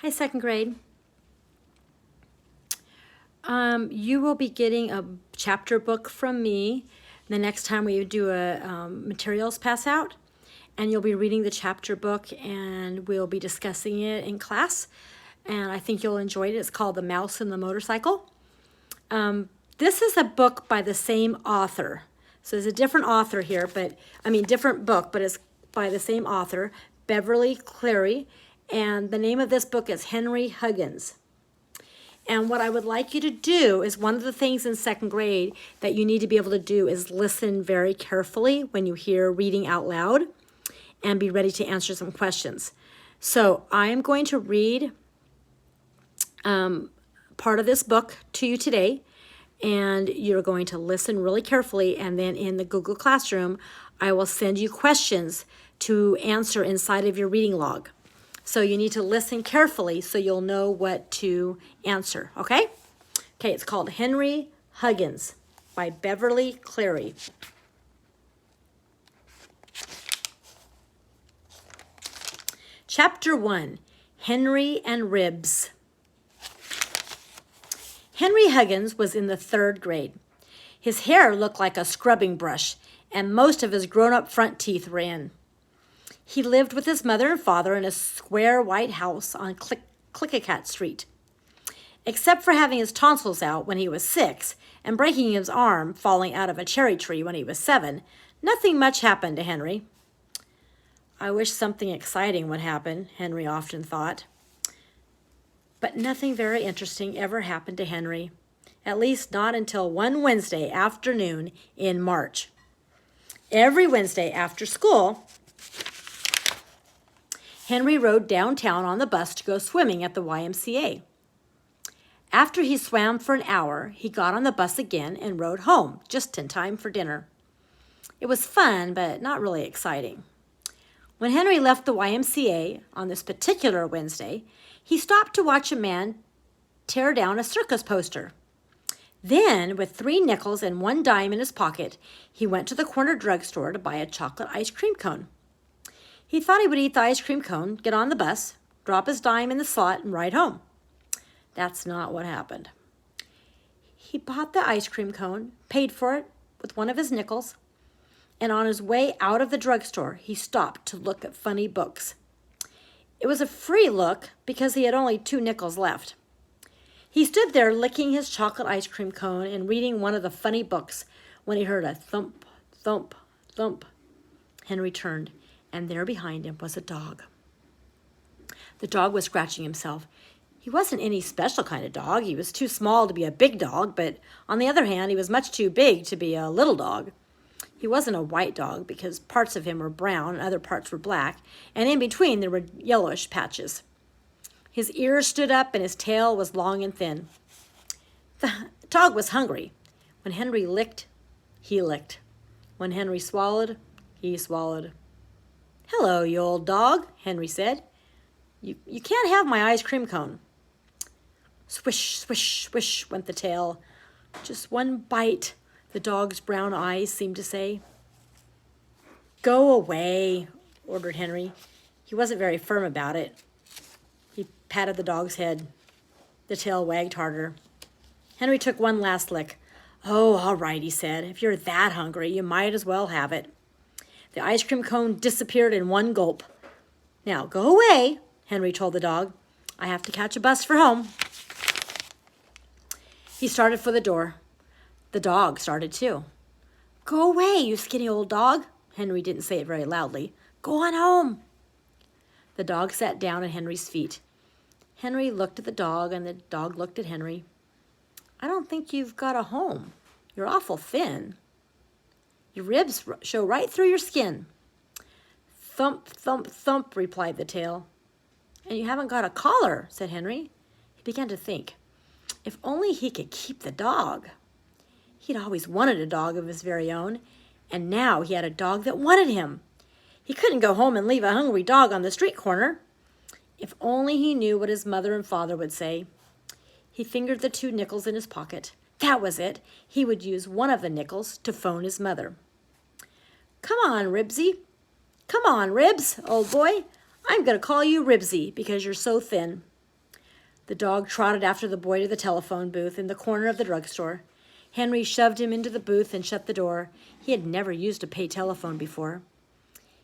Hi, second grade. You will be getting a chapter book from me the next time we do a materials pass out, and you'll be reading the chapter book and we'll be discussing it in class, and I think you'll enjoy it. It's called The Mouse and the Motorcycle. This is a book by the same author. So there's a different author here, different book, but it's by the same author, Beverly Cleary, and the name of this book is Henry Huggins. And what I would like you to do is one of the things in second grade that you need to be able to do is listen very carefully when you hear reading out loud and be ready to answer some questions. So I am going to read part of this book to you today, and you're going to listen really carefully, and then in the Google Classroom, I will send you questions to answer inside of your reading log. So you need to listen carefully so you'll know what to answer, okay? Okay, it's called Henry Huggins by Beverly Cleary. Chapter 1, Henry and Ribs. Henry Huggins was in the 3rd grade. His hair looked like a scrubbing brush, and most of his grown-up front teeth were in. He lived with his mother and father in a square white house on Clickacat Street. Except for having his tonsils out when he was 6 and breaking his arm falling out of a cherry tree when he was 7, nothing much happened to Henry. I wish something exciting would happen, Henry often thought. But nothing very interesting ever happened to Henry, at least not until one Wednesday afternoon in March. Every Wednesday after school, Henry rode downtown on the bus to go swimming at the YMCA. After he swam for an hour, he got on the bus again and rode home, just in time for dinner. It was fun, but not really exciting. When Henry left the YMCA on this particular Wednesday, he stopped to watch a man tear down a circus poster. Then, with 3 nickels and 1 dime in his pocket, he went to the corner drugstore to buy a chocolate ice cream cone. He thought he would eat the ice cream cone, get on the bus, drop his dime in the slot, and ride home. That's not what happened. He bought the ice cream cone, paid for it with one of his nickels, and on his way out of the drugstore, he stopped to look at funny books. It was a free look because he had only 2 nickels left. He stood there licking his chocolate ice cream cone and reading one of the funny books when he heard a thump, thump, thump. Henry turned, and there behind him was a dog. The dog was scratching himself. He wasn't any special kind of dog. He was too small to be a big dog, but on the other hand, he was much too big to be a little dog. He wasn't a white dog because parts of him were brown and other parts were black, and in between there were yellowish patches. His ears stood up and his tail was long and thin. The dog was hungry. When Henry licked, he licked. When Henry swallowed, he swallowed. "Hello, you old dog," Henry said. You can't have my ice cream cone." Swish, swish, swish went the tail. "Just one bite," the dog's brown eyes seemed to say. "Go away," ordered Henry. He wasn't very firm about it. He patted the dog's head. The tail wagged harder. Henry took one last lick. "Oh, all right," he said. "If you're that hungry, you might as well have it." The ice cream cone disappeared in one gulp. "Now go away," Henry told the dog. "I have to catch a bus for home." He started for the door. The dog started too. "Go away, you skinny old dog." Henry didn't say it very loudly. "Go on home." The dog sat down at Henry's feet. Henry looked at the dog, and the dog looked at Henry. "I don't think you've got a home. You're awful thin. Your ribs show right through your skin." "Thump, thump, thump," replied the tail. "And you haven't got a collar," said Henry. He began to think. If only he could keep the dog. He'd always wanted a dog of his very own, and now he had a dog that wanted him. He couldn't go home and leave a hungry dog on the street corner. If only he knew what his mother and father would say. He fingered the 2 nickels in his pocket. That was it. He would use one of the nickels to phone his mother. "Come on, Ribsy. Come on, Ribs, old boy. I'm going to call you Ribsy because you're so thin." The dog trotted after the boy to the telephone booth in the corner of the drugstore. Henry shoved him into the booth and shut the door. He had never used a pay telephone before.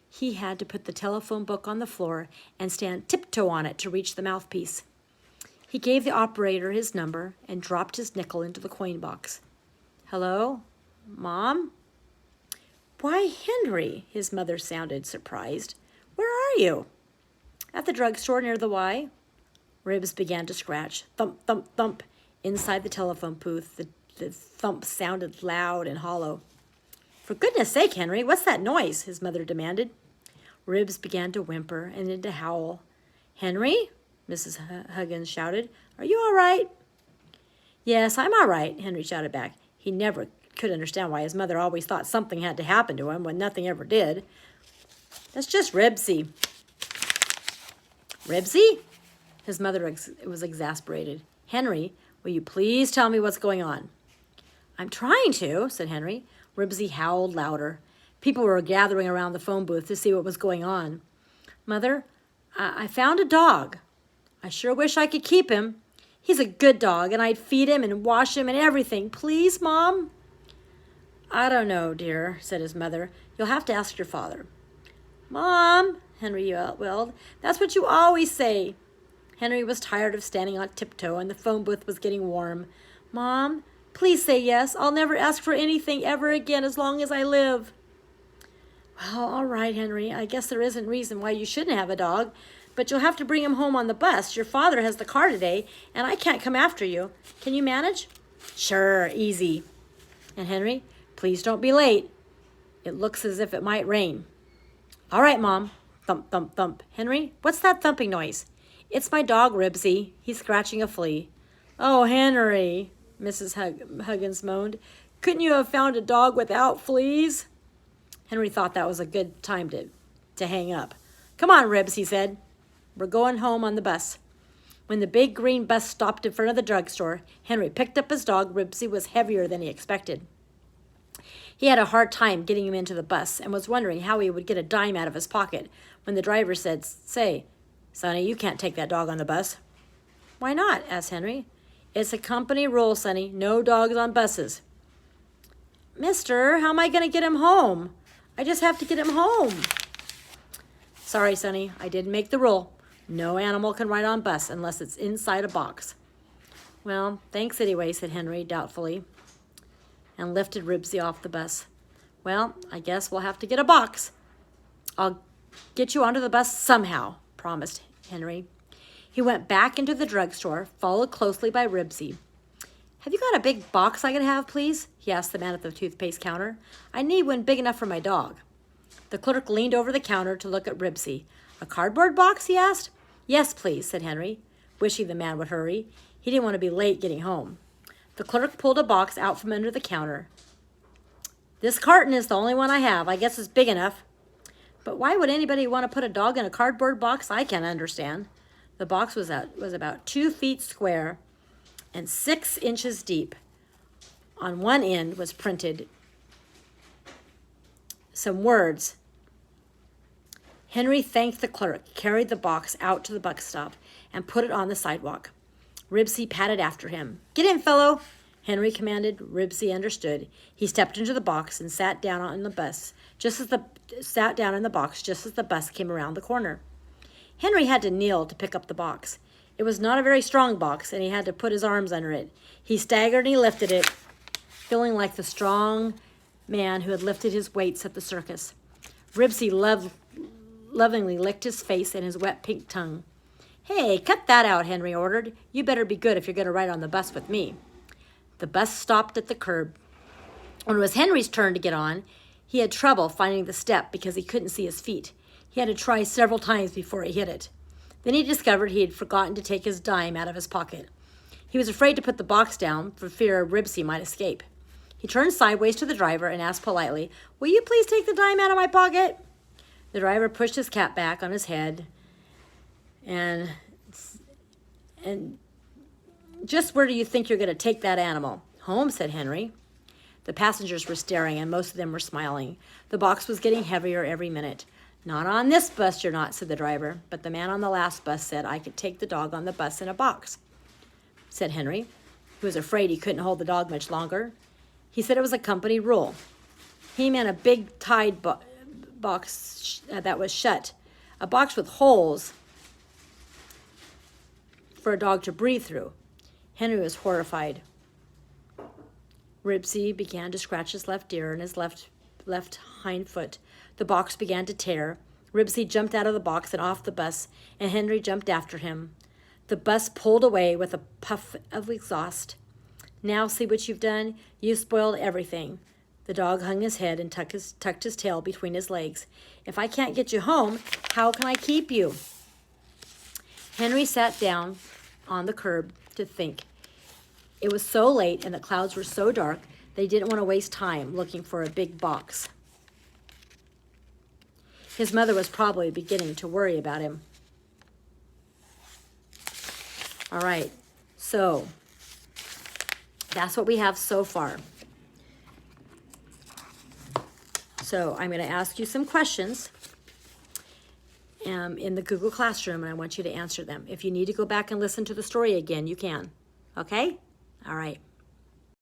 He had to put the telephone book on the floor and stand tiptoe on it to reach the mouthpiece. He gave the operator his number and dropped his nickel into the coin box. "Hello? Mom?" "Why, Henry," his mother sounded surprised. "Where are you?" "At the drugstore near the Y." Ribs began to scratch. Thump, thump, thump. Inside the telephone booth, the thump sounded loud and hollow. "For goodness sake, Henry, what's that noise?" his mother demanded. Ribs began to whimper and then to howl. "Henry?" Mrs. Huggins shouted. "Are you all right?" "Yes, I'm all right," Henry shouted back. He never could understand why his mother always thought something had to happen to him when nothing ever did. "That's just Ribsy." "Ribsy?" His mother was exasperated. "Henry, will you please tell me what's going on?" "I'm trying to," said Henry. Ribsy howled louder. People were gathering around the phone booth to see what was going on. "Mother, I found a dog. I sure wish I could keep him. He's a good dog, and I'd feed him and wash him and everything. Please, Mom?" "I don't know, dear," said his mother. "You'll have to ask your father." "Mom," Henry yelled, "that's what you always say." Henry was tired of standing on tiptoe, and the phone booth was getting warm. "Mom, please say yes. I'll never ask for anything ever again as long as I live." "Well, all right, Henry. I guess there isn't reason why you shouldn't have a dog, but you'll have to bring him home on the bus. Your father has the car today, and I can't come after you. Can you manage?" "Sure, easy." "And Henry, please don't be late. It looks as if it might rain." "All right, Mom." Thump, thump, thump. "Henry, what's that thumping noise?" "It's my dog, Ribsy. He's scratching a flea." "Oh, Henry," Mrs. Huggins moaned. "Couldn't you have found a dog without fleas?" Henry thought that was a good time to hang up. "Come on, Ribs," he said. "We're going home on the bus." When the big green bus stopped in front of the drugstore, Henry picked up his dog. Ribsy was heavier than he expected. He had a hard time getting him into the bus and was wondering how he would get a dime out of his pocket when the driver said, "Say, Sonny, you can't take that dog on the bus." "Why not?" asked Henry. "It's a company rule, Sonny. No dogs on buses." "Mister, how am I going to get him home? I just have to get him home." "Sorry, Sonny, I didn't make the rule. No animal can ride on bus unless it's inside a box." "Well, thanks anyway," said Henry doubtfully, and lifted Ribsy off the bus. "Well, I guess we'll have to get a box." "I'll get you onto the bus somehow," promised Henry. He went back into the drugstore, followed closely by Ribsy. "Have you got a big box I could have, please?" he asked the man at the toothpaste counter. "I need one big enough for my dog." The clerk leaned over the counter to look at Ribsy. "A cardboard box?" he asked. "Yes, please," said Henry, wishing the man would hurry. He didn't want to be late getting home. The clerk pulled a box out from under the counter. "This carton is the only one I have. I guess it's big enough." "But why would anybody want to put a dog in a cardboard box? I can't understand." The box was about 2 feet square and 6 inches deep. On one end was printed some words. Henry thanked the clerk, carried the box out to the bus stop, and put it on the sidewalk. Ribsy patted after him. "Get in, fellow," Henry commanded. Ribsy understood. He stepped into the box and sat down in the box just as the bus came around the corner. Henry had to kneel to pick up the box. It was not a very strong box, and he had to put his arms under it. He staggered and he lifted it, feeling like the strong man who had lifted his weights at the circus. Ribsy lovingly licked his face and his wet pink tongue. "Hey, cut that out," Henry ordered. "You better be good if you're going to ride on the bus with me." The bus stopped at the curb. When it was Henry's turn to get on, he had trouble finding the step because he couldn't see his feet. He had to try several times before he hit it. Then he discovered he had forgotten to take his dime out of his pocket. He was afraid to put the box down for fear Ribsy might escape. He turned sideways to the driver and asked politely, "Will you please take the dime out of my pocket?" The driver pushed his cap back on his head and "Just where do you think you're going to take that animal?" "Home," said Henry. The passengers were staring, and most of them were smiling. The box was getting heavier every minute. "Not on this bus, you're not," said the driver. But the man on the last bus said I could take the dog on the bus in a box. said Henry, who was afraid he couldn't hold the dog much longer. He said it was a company rule. He meant a big tied box that was shut, a box with holes for a dog to breathe through. Henry was horrified. Ribsy began to scratch his left ear and his left hind foot. The box began to tear. Ribsy jumped out of the box and off the bus, and Henry jumped after him. The bus pulled away with a puff of exhaust. Now see what you've done? You've spoiled everything. The dog hung his head and tucked his tail between his legs. If I can't get you home, how can I keep you? Henry sat down on the curb to think. It was so late and the clouds were so dark, they didn't want to waste time looking for a big box. His mother was probably beginning to worry about him. All right, so that's what we have so far. So I'm going to ask you some questions in the Google Classroom, and I want you to answer them. If you need to go back and listen to the story again, you can. Okay? All right.